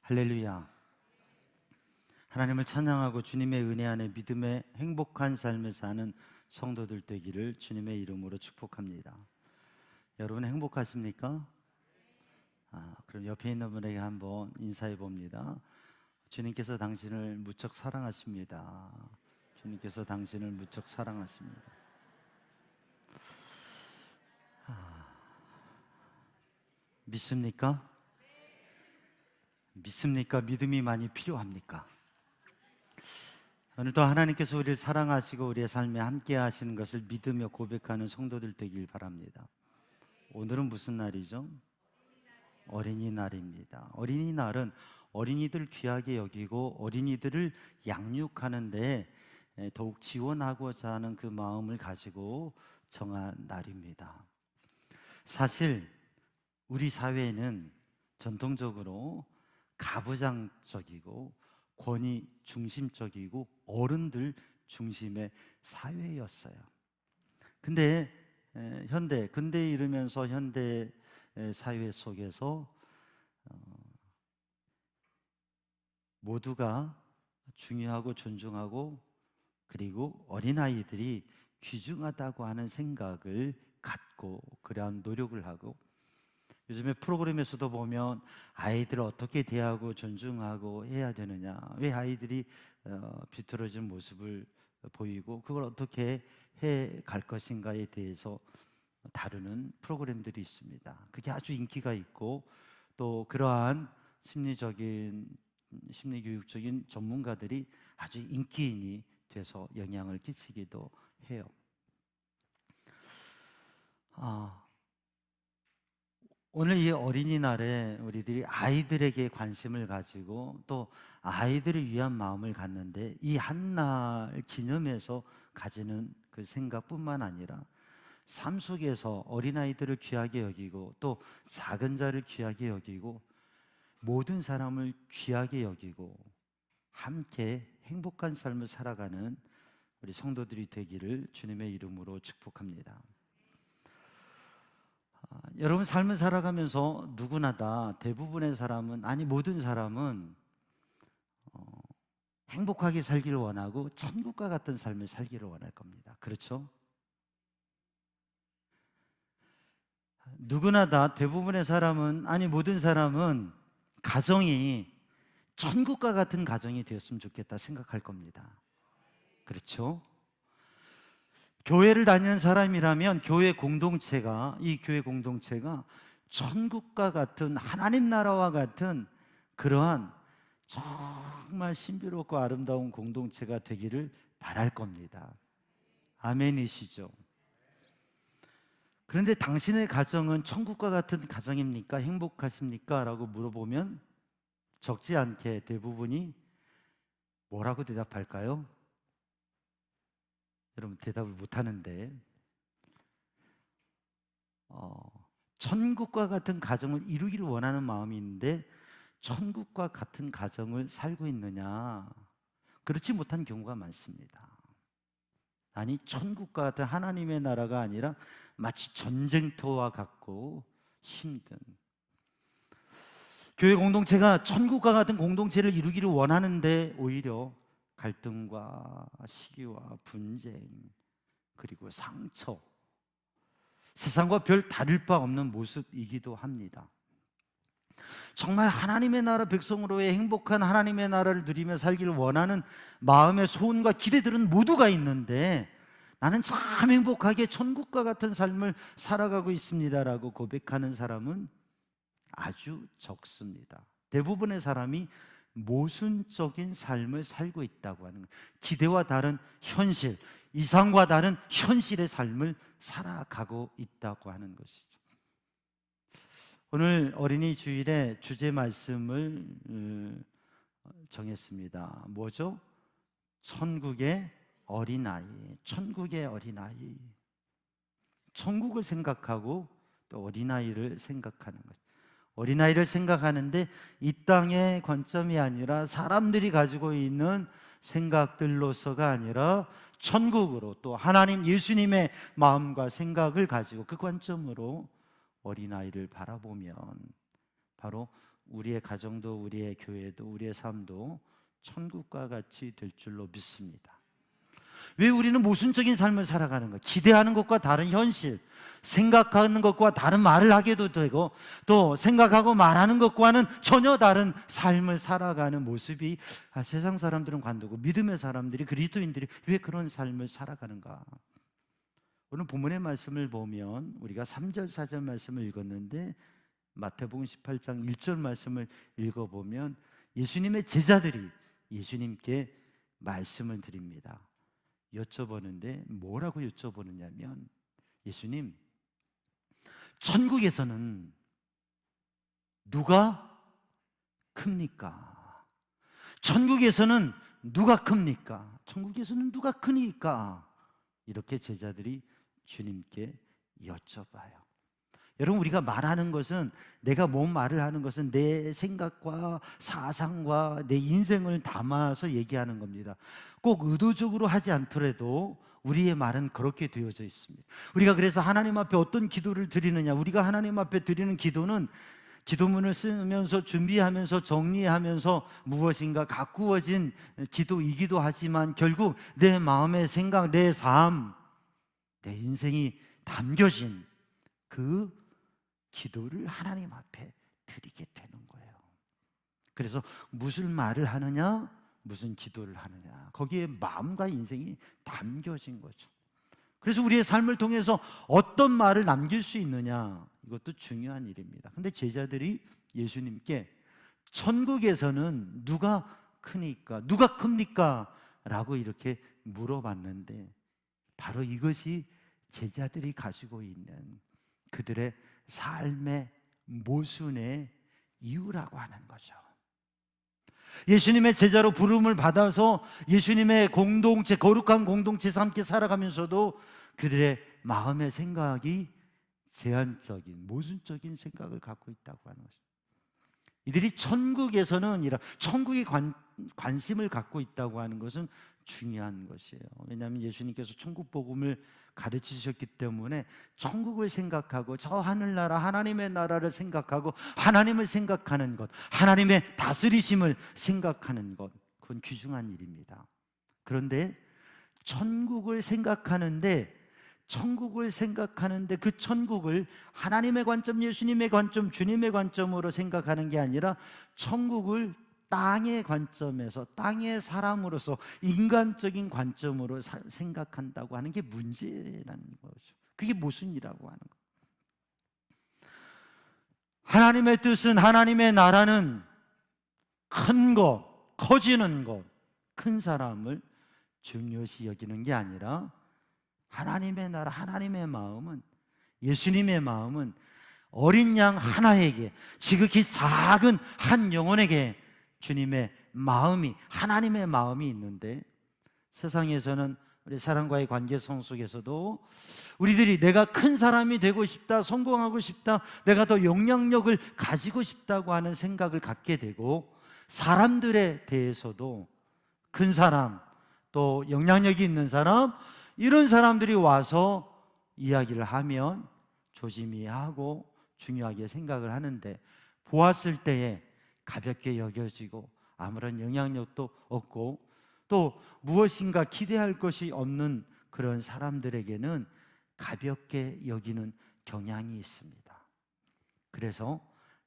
할렐루야. 하나님을 찬양하고 주님의 은혜 안에 믿음의 행복한 삶을 사는 성도들 되기를 주님의 이름으로 축복합니다. 여러분 행복하십니까? 그럼 옆에 있는 분에게 한번 인사해 봅니다. 주님께서 당신을 무척 사랑하십니다. 주님께서 당신을 무척 사랑하십니다. 믿습니까? 믿습니까? 믿음이 많이 필요합니까? 오늘도 하나님께서 우리를 사랑하시고 우리의 삶에 함께 하시는 것을 믿으며 고백하는 성도들 되길 바랍니다. 오늘은 무슨 날이죠? 어린이날입니다. 어린이날은 어린이들 귀하게 여기고 어린이들을 양육하는 데 더욱 지원하고자 하는 그 마음을 가지고 정한 날입니다. 사실 우리 사회는 전통적으로 가부장적이고 권위 중심적이고 어른들 중심의 사회였어요. 근데 근대에 이르면서 현대 사회 속에서 모두가 중요하고 존중하고 그리고 어린아이들이 귀중하다고 하는 생각을 갖고 그러한 노력을 하고, 요즘에 프로그램에서도 보면 아이들을 어떻게 대하고 존중하고 해야 되느냐, 왜 아이들이 비뚤어진 모습을 보이고 그걸 어떻게 해 갈 것인가에 대해서 다루는 프로그램들이 있습니다. 그게 아주 인기가 있고 또 그러한 심리교육적인 전문가들이 아주 인기인이 돼서 영향을 끼치기도 해요. 오늘 이 어린이날에 우리들이 아이들에게 관심을 가지고 또 아이들을 위한 마음을 갖는데, 이 한날 기념해서 가지는 그 생각뿐만 아니라 삶 속에서 어린아이들을 귀하게 여기고 또 작은 자를 귀하게 여기고 모든 사람을 귀하게 여기고 함께 행복한 삶을 살아가는 우리 성도들이 되기를 주님의 이름으로 축복합니다. 여러분 삶을 살아가면서 누구나 다 대부분의 사람은, 아니 모든 사람은 행복하게 살기를 원하고 천국과 같은 삶을 살기를 원할 겁니다. 그렇죠? 누구나 다 대부분의 사람은, 아니 모든 사람은 가정이 천국과 같은 가정이 되었으면 좋겠다 생각할 겁니다. 그렇죠? 교회를 다니는 사람이라면 이 교회 공동체가 천국과 같은, 하나님 나라와 같은 그러한 정말 신비롭고 아름다운 공동체가 되기를 바랄 겁니다. 아멘이시죠? 그런데 당신의 가정은 천국과 같은 가정입니까? 행복하십니까? 라고 물어보면 적지 않게 대부분이 뭐라고 대답할까요? 여러분 대답을 못하는데, 천국과 같은 가정을 이루기를 원하는 마음이 있는데 천국과 같은 가정을 살고 있느냐? 그렇지 못한 경우가 많습니다. 아니 천국과 같은 하나님의 나라가 아니라 마치 전쟁터와 같고 힘든, 교회 공동체가 천국과 같은 공동체를 이루기를 원하는데 오히려 갈등과 시기와 분쟁 그리고 상처, 세상과 별 다를 바 없는 모습이기도 합니다. 정말 하나님의 나라 백성으로의 행복한 하나님의 나라를 누리며 살기를 원하는 마음의 소원과 기대들은 모두가 있는데, 나는 참 행복하게 천국과 같은 삶을 살아가고 있습니다라고 고백하는 사람은 아주 적습니다. 대부분의 사람이 모순적인 삶을 살고 있다고 하는 거예요. 기대와 다른 현실, 이상과 다른 현실의 삶을 살아가고 있다고 하는 것이죠. 오늘 어린이 주일에 주제 말씀을 정했습니다. 뭐죠? 천국의 어린아이. 천국의 어린아이. 천국을 생각하고 또 어린아이를 생각하는 것. 어린아이를 생각하는데 이 땅의 관점이 아니라 사람들이 가지고 있는 생각들로서가 아니라 천국으로, 또 하나님 예수님의 마음과 생각을 가지고 그 관점으로 어린아이를 바라보면 바로 우리의 가정도, 우리의 교회도, 우리의 삶도 천국과 같이 될 줄로 믿습니다. 왜 우리는 모순적인 삶을 살아가는가? 기대하는 것과 다른 현실, 생각하는 것과 다른 말을 하게도 되고, 또 생각하고 말하는 것과는 전혀 다른 삶을 살아가는 모습이 세상 사람들은 관두고 믿음의 사람들이, 그리스도인들이 왜 그런 삶을 살아가는가? 오늘 본문의 말씀을 보면 우리가 3절 4절 말씀을 읽었는데 마태복음 18장 1절 말씀을 읽어보면 예수님의 제자들이 예수님께 말씀을 드립니다. 여쭤보는데 뭐라고 여쭤보느냐면, 예수님, 천국에서는 누가 큽니까? 천국에서는 누가 큽니까? 천국에서는 누가 크니까? 이렇게 제자들이 주님께 여쭤봐요. 여러분, 우리가 말하는 것은, 내가 뭔 말을 하는 것은 내 생각과 사상과 내 인생을 담아서 얘기하는 겁니다. 꼭 의도적으로 하지 않더라도 우리의 말은 그렇게 되어져 있습니다. 우리가 그래서 하나님 앞에 어떤 기도를 드리느냐, 우리가 하나님 앞에 드리는 기도는 기도문을 쓰면서 준비하면서 정리하면서 무엇인가 가꾸어진 기도이기도 하지만, 결국 내 마음의 생각, 내 삶, 내 인생이 담겨진 그 기도를 하나님 앞에 드리게 되는 거예요. 그래서 무슨 말을 하느냐, 무슨 기도를 하느냐, 거기에 마음과 인생이 담겨진 거죠. 그래서 우리의 삶을 통해서 어떤 말을 남길 수 있느냐, 이것도 중요한 일입니다. 근데 제자들이 예수님께 천국에서는 누가 크니까, 누가 큽니까? 라고 이렇게 물어봤는데, 바로 이것이 제자들이 가지고 있는 그들의 삶의 모순의 이유라고 하는 거죠. 예수님의 제자로 부름을 받아서 예수님의 공동체, 거룩한 공동체에서 함께 살아가면서도 그들의 마음의 생각이 제한적인, 모순적인 생각을 갖고 있다고 하는 것입니다. 이들이 천국에서는 천국에 관심을 갖고 있다고 하는 것은 중요한 것이에요. 왜냐하면 예수님께서 천국 복음을 가르치셨기 때문에 천국을 생각하고 저 하늘나라, 하나님의 나라를 생각하고 하나님을 생각하는 것, 하나님의 다스리심을 생각하는 것, 그건 귀중한 일입니다. 그런데 천국을 생각하는데 그 천국을 하나님의 관점, 예수님의 관점, 주님의 관점으로 생각하는 게 아니라 천국을 땅의 관점에서, 땅의 사람으로서 인간적인 관점으로 생각한다고 하는 게 문제라는 거죠. 그게 모순이라고 하는 거예요. 하나님의 뜻은, 하나님의 나라는 큰 것, 커지는 것, 큰 사람을 중요시 여기는 게 아니라, 하나님의 나라, 하나님의 마음은, 예수님의 마음은 어린 양 하나에게, 지극히 작은 한 영혼에게 주님의 마음이, 하나님의 마음이 있는데, 세상에서는 우리 사람과의 관계성 속에서도 우리들이 내가 큰 사람이 되고 싶다, 성공하고 싶다, 내가 더 영향력을 가지고 싶다고 하는 생각을 갖게 되고, 사람들에 대해서도 큰 사람, 또 영향력이 있는 사람, 이런 사람들이 와서 이야기를 하면 조심히 하고 중요하게 생각을 하는데, 보았을 때에 가볍게 여겨지고 아무런 영향력도 없고 또 무엇인가 기대할 것이 없는 그런 사람들에게는 가볍게 여기는 경향이 있습니다. 그래서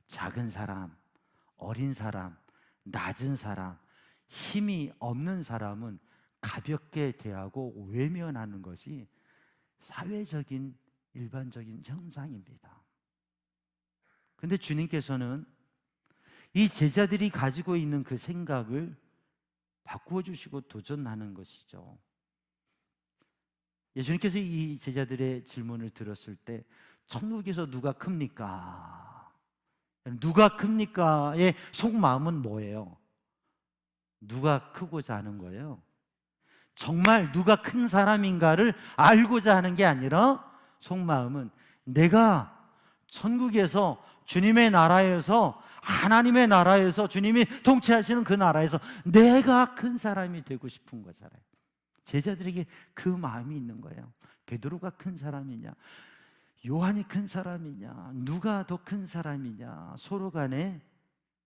작은 사람, 어린 사람, 낮은 사람, 힘이 없는 사람은 가볍게 대하고 외면하는 것이 사회적인 일반적인 현상입니다. 그런데 주님께서는 이 제자들이 가지고 있는 그 생각을 바꾸어 주시고 도전하는 것이죠. 예수님께서 이 제자들의 질문을 들었을 때, 천국에서 누가 큽니까? 누가 큽니까?의 속마음은 뭐예요? 누가 크고자 하는 거예요? 정말 누가 큰 사람인가를 알고자 하는 게 아니라, 속마음은 내가 천국에서, 주님의 나라에서, 하나님의 나라에서, 주님이 통치하시는 그 나라에서 내가 큰 사람이 되고 싶은 거잖아요. 제자들에게 그 마음이 있는 거예요. 베드로가 큰 사람이냐, 요한이 큰 사람이냐, 누가 더 큰 사람이냐, 서로 간에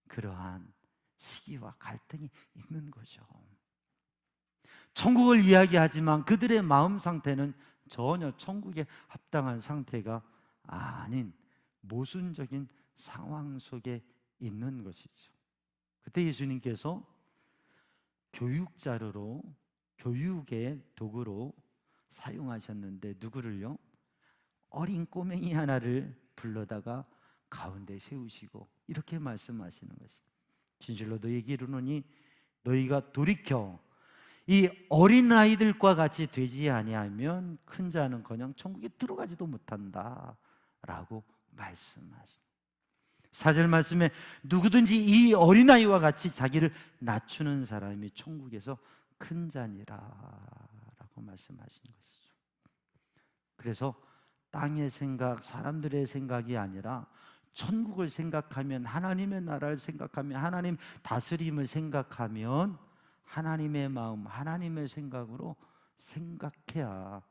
그러한 시기와 갈등이 있는 거죠. 천국을 이야기하지만 그들의 마음 상태는 전혀 천국에 합당한 상태가 아닌 모순적인 상황 속에 있는 것이죠. 그때 예수님께서 교육자료로, 교육의 도구로 사용하셨는데 누구를요? 어린 꼬맹이 하나를 불러다가 가운데 세우시고 이렇게 말씀하시는 것입니다. 진실로 너희에게 이르노니 너희가 돌이켜 이 어린아이들과 같이 되지 아니하면 큰 자는커녕 천국에 들어가지도 못한다 라고 말씀하십니다. 4절 말씀에 누구든지 이 어린아이와 같이 자기를 낮추는 사람이 천국에서 큰 자니라 라고 말씀하시는 것이죠. 그래서 땅의 생각, 사람들의 생각이 아니라 천국을 생각하면, 하나님의 나라를 생각하면, 하나님 다스림을 생각하면 하나님의 마음, 하나님의 생각으로 생각해야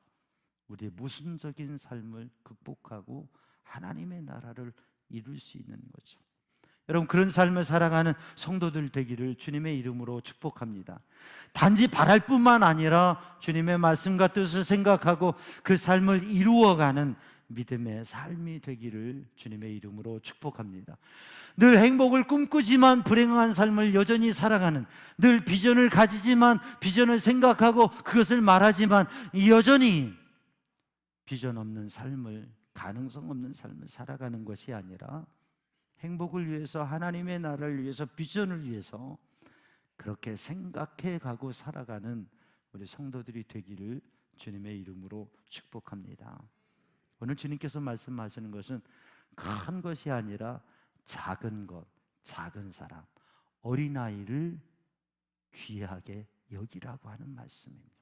우리의 모순적인 삶을 극복하고 하나님의 나라를 이룰 수 있는 거죠. 여러분, 그런 삶을 살아가는 성도들 되기를 주님의 이름으로 축복합니다. 단지 바랄 뿐만 아니라 주님의 말씀과 뜻을 생각하고 그 삶을 이루어가는 믿음의 삶이 되기를 주님의 이름으로 축복합니다. 늘 행복을 꿈꾸지만 불행한 삶을 여전히 살아가는, 늘 비전을 가지지만 비전을 생각하고 그것을 말하지만 여전히 비전 없는 삶을, 가능성 없는 삶을 살아가는 것이 아니라 행복을 위해서, 하나님의 나라를 위해서, 비전을 위해서 그렇게 생각해 가고 살아가는 우리 성도들이 되기를 주님의 이름으로 축복합니다. 오늘 주님께서 말씀하시는 것은 큰 것이 아니라 작은 것, 작은 사람, 어린아이를 귀하게 여기라고 하는 말씀입니다.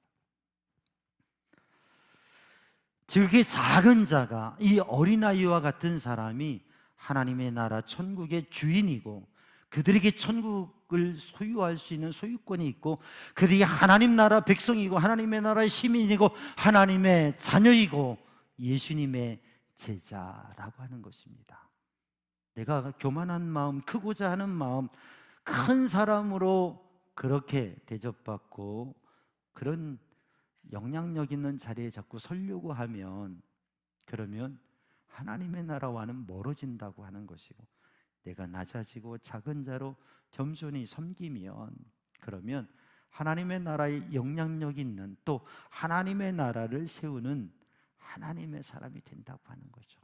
즉, 이 작은 자가, 이 어린아이와 같은 사람이 하나님의 나라 천국의 주인이고 그들에게 천국을 소유할 수 있는 소유권이 있고 그들이 하나님 나라 백성이고 하나님의 나라의 시민이고 하나님의 자녀이고 예수님의 제자라고 하는 것입니다. 내가 교만한 마음, 크고자 하는 마음, 큰 사람으로 그렇게 대접받고 그런 영향력 있는 자리에 자꾸 서려고 하면, 그러면 하나님의 나라와는 멀어진다고 하는 것이고, 내가 낮아지고 작은 자로 겸손히 섬기면, 그러면 하나님의 나라에 영향력 있는, 또 하나님의 나라를 세우는 하나님의 사람이 된다고 하는 거죠.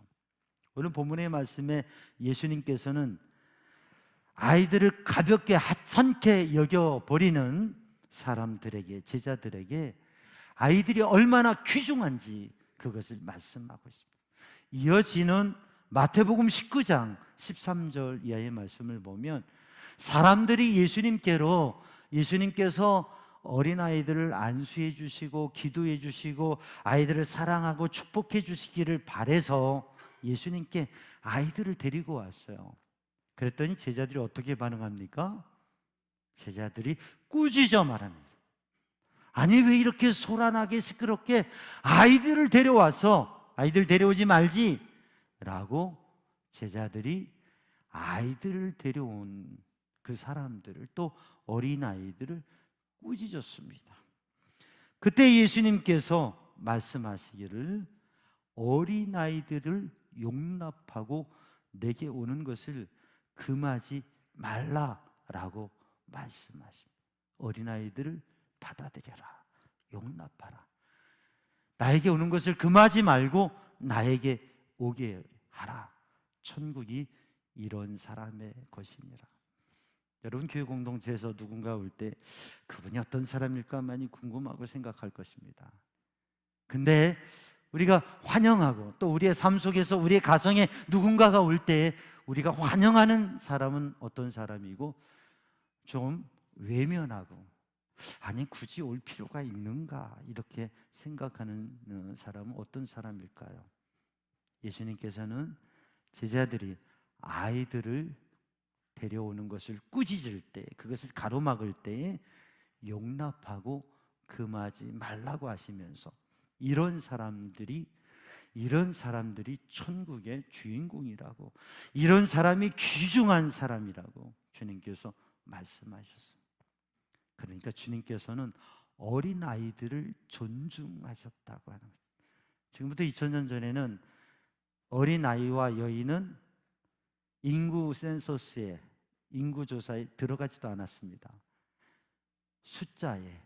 오늘 본문의 말씀에 예수님께서는 아이들을 가볍게 하찮게 여겨버리는 사람들에게, 제자들에게 아이들이 얼마나 귀중한지 그것을 말씀하고 있습니다. 이어지는 마태복음 19장 13절 이하의 말씀을 보면 사람들이 예수님께서 어린아이들을 안수해 주시고 기도해 주시고 아이들을 사랑하고 축복해 주시기를 바라서 예수님께 아이들을 데리고 왔어요. 그랬더니 제자들이 어떻게 반응합니까? 제자들이 꾸짖어 말합니다. 아니, 왜 이렇게 소란하게 시끄럽게 아이들을 데려와서, 아이들 데려오지 말지 라고 제자들이 아이들을 데려온 그 사람들을, 또 어린아이들을 꾸짖었습니다. 그때 예수님께서 말씀하시기를 어린아이들을 용납하고 내게 오는 것을 금하지 말라라고 말씀하십니다. 어린아이들을 받아들여라, 용납하라. 나에게 오는 것을 금하지 말고 나에게 오게 하라. 천국이 이런 사람의 것이니라. 여러분, 교회 공동체에서 누군가 올 때 그분이 어떤 사람일까 많이 궁금하고 생각할 것입니다. 근데 우리가 환영하고 또 우리의 삶 속에서 우리의 가정에 누군가가 올 때 우리가 환영하는 사람은 어떤 사람이고, 좀 외면하고 아니 굳이 올 필요가 있는가 이렇게 생각하는 사람은 어떤 사람일까요? 예수님께서는 제자들이 아이들을 데려오는 것을 꾸짖을 때, 그것을 가로막을 때에 용납하고 금하지 말라고 하시면서 이런 사람들이 이런 사람들이 천국의 주인공이라고, 이런 사람이 귀중한 사람이라고 주님께서 말씀하셨습니다. 그러니까 주님께서는 어린아이들을 존중하셨다고 하는 거예요. 지금부터 2000년 전에는 어린아이와 여인은 인구 센서스에, 인구조사에 들어가지도 않았습니다. 숫자에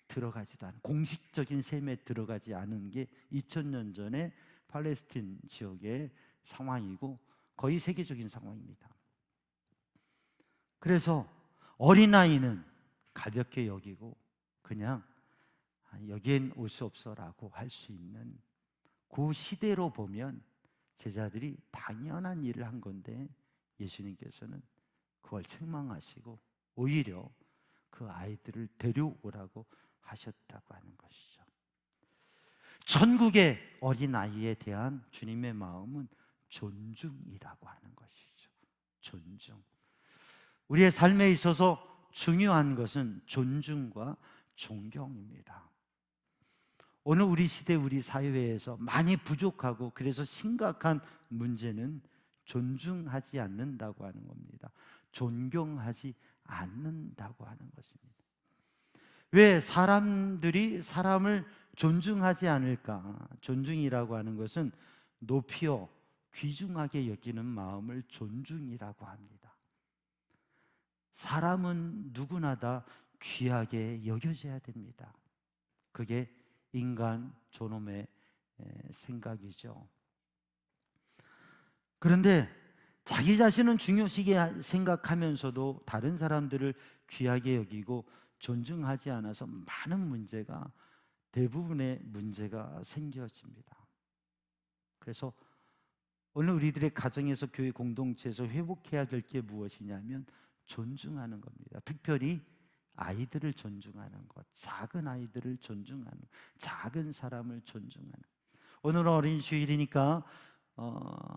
들어가지도 않은, 공식적인 셈에 들어가지 않은 게 2000년 전에 팔레스틴 지역의 상황이고 거의 세계적인 상황입니다. 그래서 어린아이는 가볍게 여기고 그냥 여기엔 올 수 없어라고 할 수 있는, 그 시대로 보면 제자들이 당연한 일을 한 건데 예수님께서는 그걸 책망하시고 오히려 그 아이들을 데려오라고 하셨다고 하는 것이죠. 천국의 어린아이에 대한 주님의 마음은 존중이라고 하는 것이죠. 존중. 우리의 삶에 있어서 중요한 것은 존중과 존경입니다. 오늘 우리 시대, 우리 사회에서 많이 부족하고 그래서 심각한 문제는 존중하지 않는다고 하는 겁니다. 존경하지 않는다고 하는 것입니다. 왜 사람들이 사람을 존중하지 않을까? 존중이라고 하는 것은 높이어 귀중하게 여기는 마음을 존중이라고 합니다. 사람은 누구나 다 귀하게 여겨져야 됩니다. 그게 인간 존엄의 생각이죠. 그런데 자기 자신은 중요시게 생각하면서도 다른 사람들을 귀하게 여기고 존중하지 않아서 많은 문제가, 대부분의 문제가 생겨집니다. 그래서 오늘 우리들의 가정에서, 교회 공동체에서 회복해야 될 게 무엇이냐면 존중하는 겁니다. 특별히 아이들을 존중하는 것, 작은 아이들을 존중하는, 작은 사람을 존중하는. 오늘은 어린 주일이니까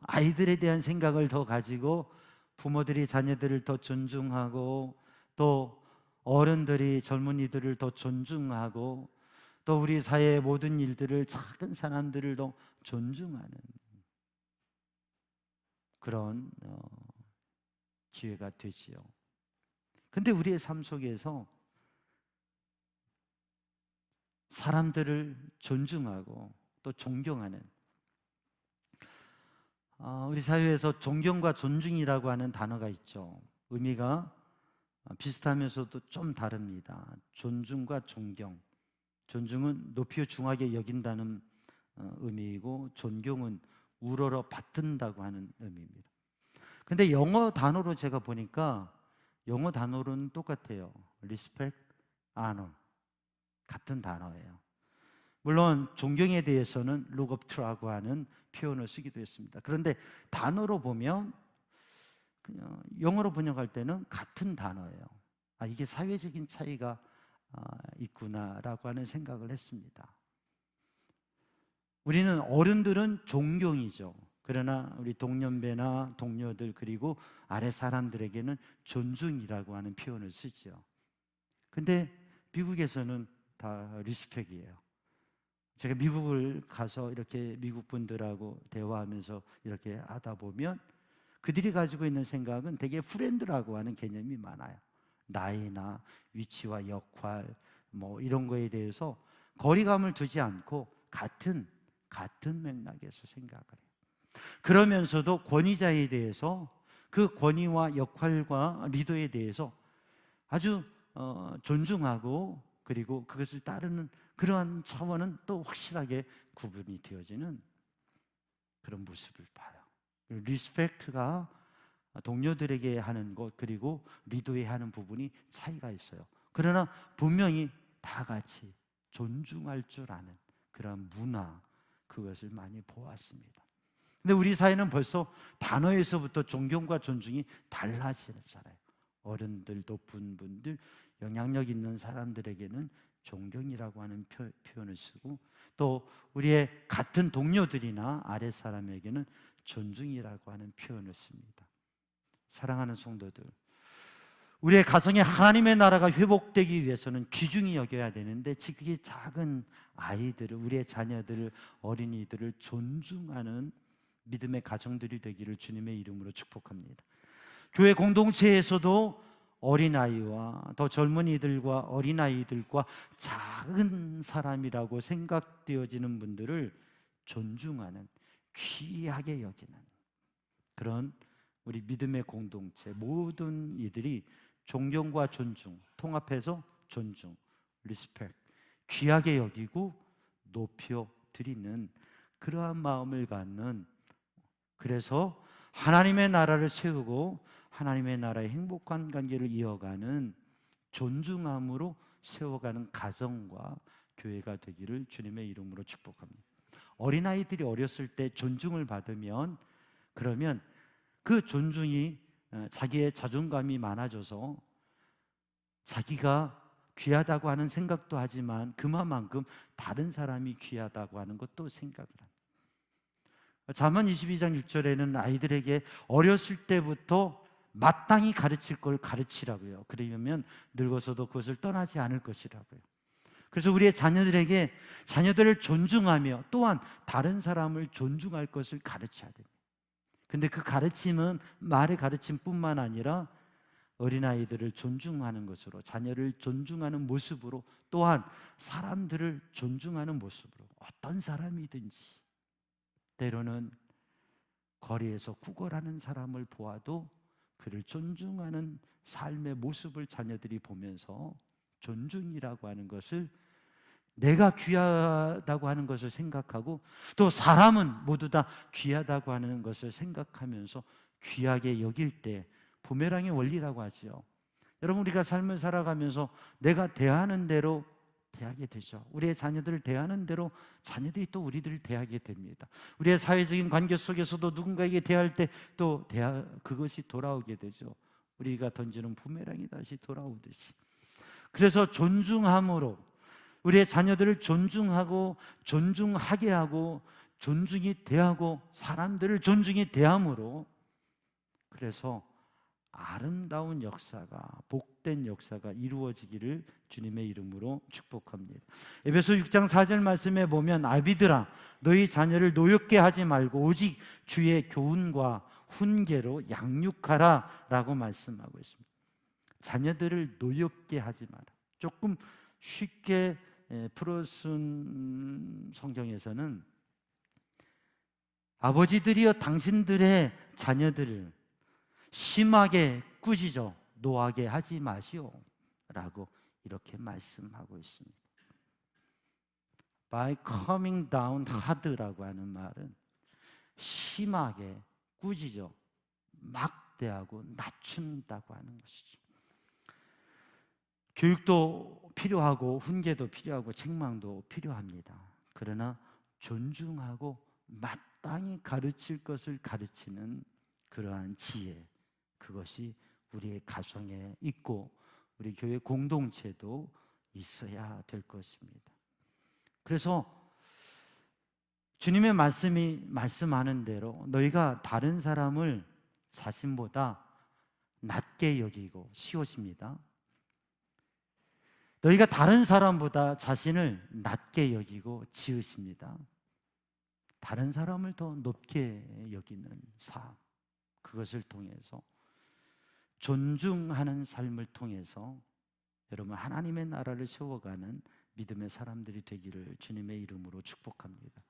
아이들에 대한 생각을 더 가지고 부모들이 자녀들을 더 존중하고, 또 어른들이 젊은이들을 더 존중하고, 또 우리 사회의 모든 일들을, 작은 사람들을 더 존중하는 그런 기회가 되지요. 근데 우리의 삶 속에서 사람들을 존중하고 또 존경하는, 우리 사회에서 존경과 존중이라고 하는 단어가 있죠. 의미가 비슷하면서도 좀 다릅니다. 존중과 존경. 존중은 높이 중하게 여긴다는 의미이고, 존경은 우러러 받든다고 하는 의미입니다. 근데 영어 단어로 제가 보니까 영어 단어로는 똑같아요. respect, honor. 같은 단어예요. 물론 존경에 대해서는 look up to라고 하는 표현을 쓰기도 했습니다. 그런데 단어로 보면, 그냥 영어로 번역할 때는 같은 단어예요. 이게 사회적인 차이가 있구나라고 하는 생각을 했습니다. 우리는, 어른들은 존경이죠. 그러나 우리 동년배나 동료들, 그리고 아래 사람들에게는 존중이라고 하는 표현을 쓰죠. 근데 미국에서는 다 리스펙이에요. 제가 미국을 가서 이렇게 미국 분들하고 대화하면서 이렇게 하다 보면 그들이 가지고 있는 생각은 되게 프렌드라고 하는 개념이 많아요. 나이나 위치와 역할 뭐 이런 거에 대해서 거리감을 두지 않고 같은 맥락에서 생각을 해요. 그러면서도 권위자에 대해서, 그 권위와 역할과 리더에 대해서 아주 존중하고, 그리고 그것을 따르는 그러한 차원은 또 확실하게 구분이 되어지는 그런 모습을 봐요. 리스펙트가 동료들에게 하는 것, 그리고 리더에 하는 부분이 차이가 있어요. 그러나 분명히 다 같이 존중할 줄 아는 그런 문화, 그것을 많이 보았습니다. 근데 우리 사회는 벌써 단어에서부터 존경과 존중이 달라지잖아요. 어른들, 높은 분들, 영향력 있는 사람들에게는 존경이라고 하는 표현을 쓰고, 또 우리의 같은 동료들이나 아래 사람에게는 존중이라고 하는 표현을 씁니다. 사랑하는 성도들, 우리의 가정에 하나님의 나라가 회복되기 위해서는 귀중히 여겨야 되는데, 특히 작은 아이들을, 우리의 자녀들을, 어린이들을 존중하는 믿음의 가정들이 되기를 주님의 이름으로 축복합니다. 교회 공동체에서도 어린아이와 더 젊은이들과 어린아이들과 작은 사람이라고 생각되어지는 분들을 존중하는, 귀하게 여기는 그런 우리 믿음의 공동체 모든 이들이 존경과 존중, 통합해서 존중, 리스펙, 귀하게 여기고 높여 드리는 그러한 마음을 갖는, 그래서 하나님의 나라를 세우고 하나님의 나라의 행복한 관계를 이어가는, 존중함으로 세워가는 가정과 교회가 되기를 주님의 이름으로 축복합니다. 어린아이들이 어렸을 때 존중을 받으면, 그러면 그 존중이 자기의 자존감이 많아져서 자기가 귀하다고 하는 생각도 하지만 그만큼 다른 사람이 귀하다고 하는 것도 생각을 합니다. 잠언 22장 6절에는 아이들에게 어렸을 때부터 마땅히 가르칠 걸 가르치라고요. 그러면 늙어서도 그것을 떠나지 않을 것이라고요. 그래서 우리의 자녀들에게 자녀들을 존중하며 또한 다른 사람을 존중할 것을 가르쳐야 됩니다. 근데 그 가르침은 말의 가르침뿐만 아니라 어린아이들을 존중하는 것으로, 자녀를 존중하는 모습으로, 또한 사람들을 존중하는 모습으로, 어떤 사람이든지 때로는 거리에서 구걸하는 사람을 보아도 그를 존중하는 삶의 모습을 자녀들이 보면서 존중이라고 하는 것을, 내가 귀하다고 하는 것을 생각하고, 또 사람은 모두 다 귀하다고 하는 것을 생각하면서 귀하게 여길 때, 부메랑의 원리라고 하죠. 여러분, 우리가 삶을 살아가면서 내가 대하는 대로 대하게 되죠. 우리의 자녀들을 대하는 대로 자녀들이 또 우리들을 대하게 됩니다. 우리의 사회적인 관계 속에서도 누군가에게 대할 때 또 그것이 돌아오게 되죠. 우리가 던지는 부메랑이 다시 돌아오듯이. 그래서 존중함으로, 우리의 자녀들을 존중하고 존중하게 하고 존중이 대하고 사람들을 존중이 대함으로, 그래서 아름다운 역사가, 복된 역사가 이루어지기를 주님의 이름으로 축복합니다. 에베소 6장 4절 말씀에 보면, 아비들아 너희 자녀를 노엽게 하지 말고 오직 주의 교훈과 훈계로 양육하라 라고 말씀하고 있습니다. 자녀들을 노엽게 하지 마라. 조금 쉽게 풀어쓴 성경에서는, 아버지들이여 당신들의 자녀들을 심하게 꾸짖어 노하게 하지 마시오 라고 이렇게 말씀하고 있습니다. By coming down hard라고 하는 말은 심하게 꾸짖어 막대하고 낮춘다고 하는 것이죠. 교육도 필요하고 훈계도 필요하고 책망도 필요합니다. 그러나 존중하고 마땅히 가르칠 것을 가르치는 그러한 지혜, 그것이 우리의 가정에 있고 우리 교회 공동체도 있어야 될 것입니다. 그래서 주님의 말씀이 말씀하는 대로 너희가 다른 사람을 자신보다 낮게 여기고, 시옷입니다. 너희가 다른 사람보다 자신을 낮게 여기고 지으십니다. 다른 사람을 더 높게 여기는 삶, 그것을 통해서 존중하는 삶을 통해서 여러분 하나님의 나라를 세워가는 믿음의 사람들이 되기를 주님의 이름으로 축복합니다.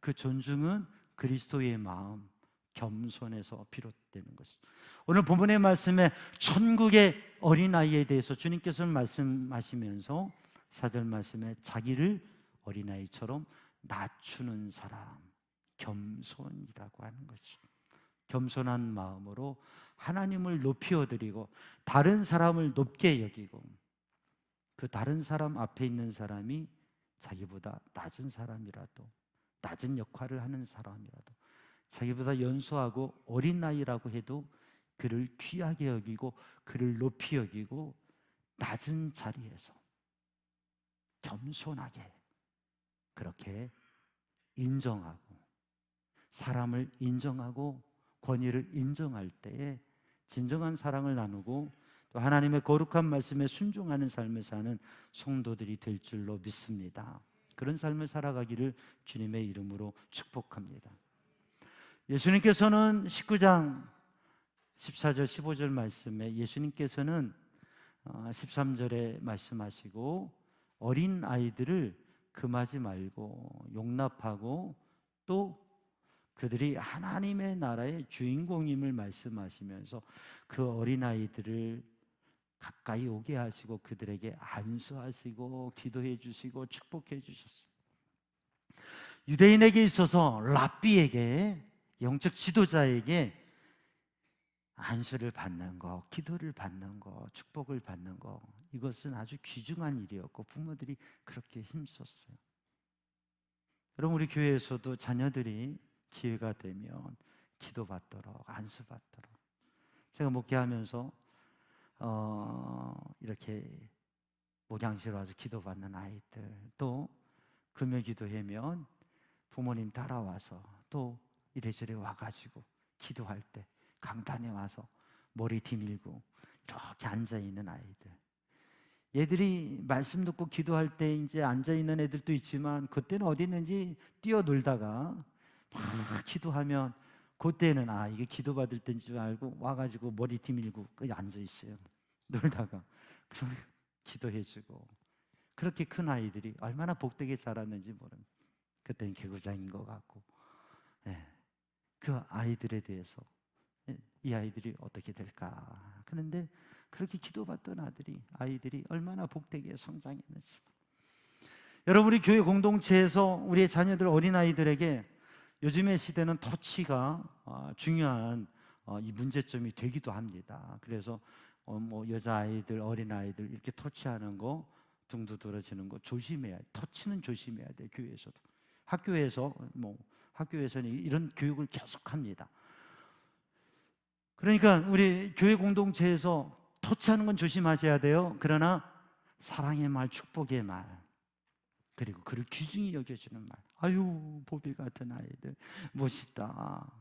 그 존중은 그리스도의 마음, 겸손에서 비롯되는 것입니다. 오늘 본문의 말씀에 천국의 어린아이에 대해서 주님께서 말씀하시면서 4절 말씀에 자기를 어린아이처럼 낮추는 사람, 겸손이라고 하는 거죠. 겸손한 마음으로 하나님을 높여드리고 다른 사람을 높게 여기고, 그 다른 사람 앞에 있는 사람이 자기보다 낮은 사람이라도, 낮은 역할을 하는 사람이라도, 자기보다 연소하고 어린 나이라고 해도 그를 귀하게 여기고 그를 높이 여기고 낮은 자리에서 겸손하게 그렇게 인정하고, 사람을 인정하고 권위를 인정할 때에 진정한 사랑을 나누고 또 하나님의 거룩한 말씀에 순종하는 삶을 사는 성도들이 될 줄로 믿습니다. 그런 삶을 살아가기를 주님의 이름으로 축복합니다. 예수님께서는 19장 14절 15절 말씀에 예수님께서는 13절에 말씀하시고 어린 아이들을 금하지 말고 용납하고 또 그들이 하나님의 나라의 주인공임을 말씀하시면서 그 어린아이들을 가까이 오게 하시고 그들에게 안수하시고 기도해 주시고 축복해 주셨습니다. 유대인에게 있어서 랍비에게, 영적 지도자에게 안수를 받는 거, 기도를 받는 거, 축복을 받는 거, 이것은 아주 귀중한 일이었고 부모들이 그렇게 힘썼어요. 여러분, 우리 교회에서도 자녀들이 기회가 되면 기도받도록, 안수받도록, 제가 목회하면서 이렇게 목양실 와서 기도받는 아이들, 또 금요기도회면 부모님 따라와서 또 이래저래 와가지고 기도할 때 강단에 와서 머리 뒤밀고 이렇게 앉아있는 아이들, 얘들이 말씀 듣고 기도할 때 이제 앉아있는 애들도 있지만 그때는 어디 있는지 뛰어놀다가 막 기도하면 그때는 이게 기도받을 때인 줄 알고 와가지고 머리 뒤밀고 앉아있어요. 놀다가 그러면 기도해주고, 그렇게 큰 아이들이 얼마나 복되게 자랐는지 모릅니다. 그때는 개구장인 것 같고, 그 아이들에 대해서 이 아이들이 어떻게 될까. 그런데 그렇게 기도받던 아이들이 얼마나 복되게 성장했는지. 여러분, 우리 교회 공동체에서 우리의 자녀들, 어린아이들에게 요즘의 시대는 터치가 중요한 이 문제점이 되기도 합니다. 그래서 뭐 여자아이들, 어린아이들 이렇게 터치하는 거, 등도 들어지는 거 조심해야 돼. 터치는 조심해야 돼. 교회에서도, 학교에서는 이런 교육을 계속합니다. 그러니까 우리 교회 공동체에서 터치하는 건 조심하셔야 돼요. 그러나 사랑의 말, 축복의 말, 그리고 그를 귀중히 여겨주는 말, 아유 보비 같은 아이들 멋있다.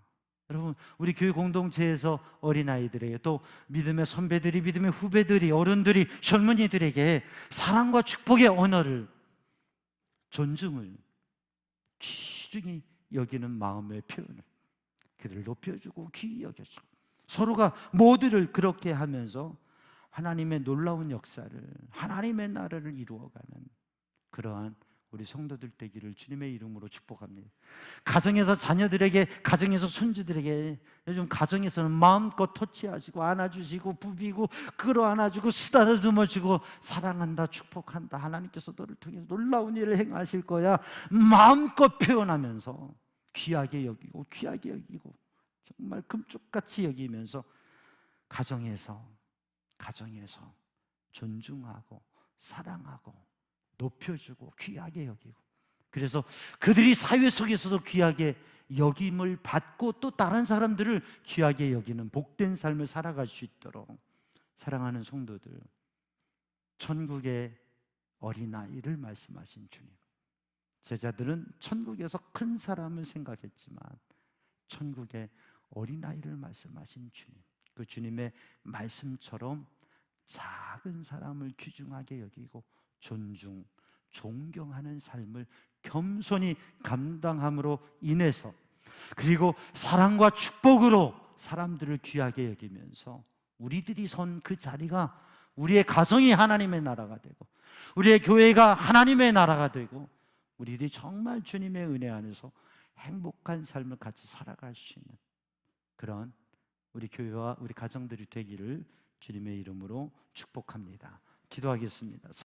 여러분, 우리 교회 공동체에서 어린아이들에게, 또 믿음의 선배들이, 믿음의 후배들이, 어른들이, 젊은이들에게 사랑과 축복의 언어를, 존중을, 귀중히 여기는 마음의 표현을, 그들을 높여주고 귀히 여겨주고, 서로가 모두를 그렇게 하면서 하나님의 놀라운 역사를, 하나님의 나라를 이루어가는 그러한 우리 성도들 되기를 주님의 이름으로 축복합니다. 가정에서 자녀들에게, 가정에서 손주들에게, 요즘 가정에서는 마음껏 터치하시고 안아주시고 부비고 끌어안아주고 쓰다듬어주고 사랑한다, 축복한다, 하나님께서 너를 통해서 놀라운 일을 행하실 거야, 마음껏 표현하면서 귀하게 여기고 귀하게 여기고 정말 금쪽같이 여기면서 가정에서 존중하고 사랑하고 높여주고 귀하게 여기고, 그래서 그들이 사회 속에서도 귀하게 여김을 받고 또 다른 사람들을 귀하게 여기는 복된 삶을 살아갈 수 있도록, 사랑하는 성도들, 천국의 어린아이를 말씀하신 주님, 제자들은 천국에서 큰 사람을 생각했지만 천국의 어린아이를 말씀하신 주님, 그 주님의 말씀처럼 작은 사람을 귀중하게 여기고 존경하는 삶을 겸손히 감당함으로 인해서, 그리고 사랑과 축복으로 사람들을 귀하게 여기면서 우리들이 선 그 자리가 우리의 가정이 하나님의 나라가 되고, 우리의 교회가 하나님의 나라가 되고, 우리들이 정말 주님의 은혜 안에서 행복한 삶을 같이 살아갈 수 있는 그런 우리 교회와 우리 가정들이 되기를 주님의 이름으로 축복합니다. 기도하겠습니다.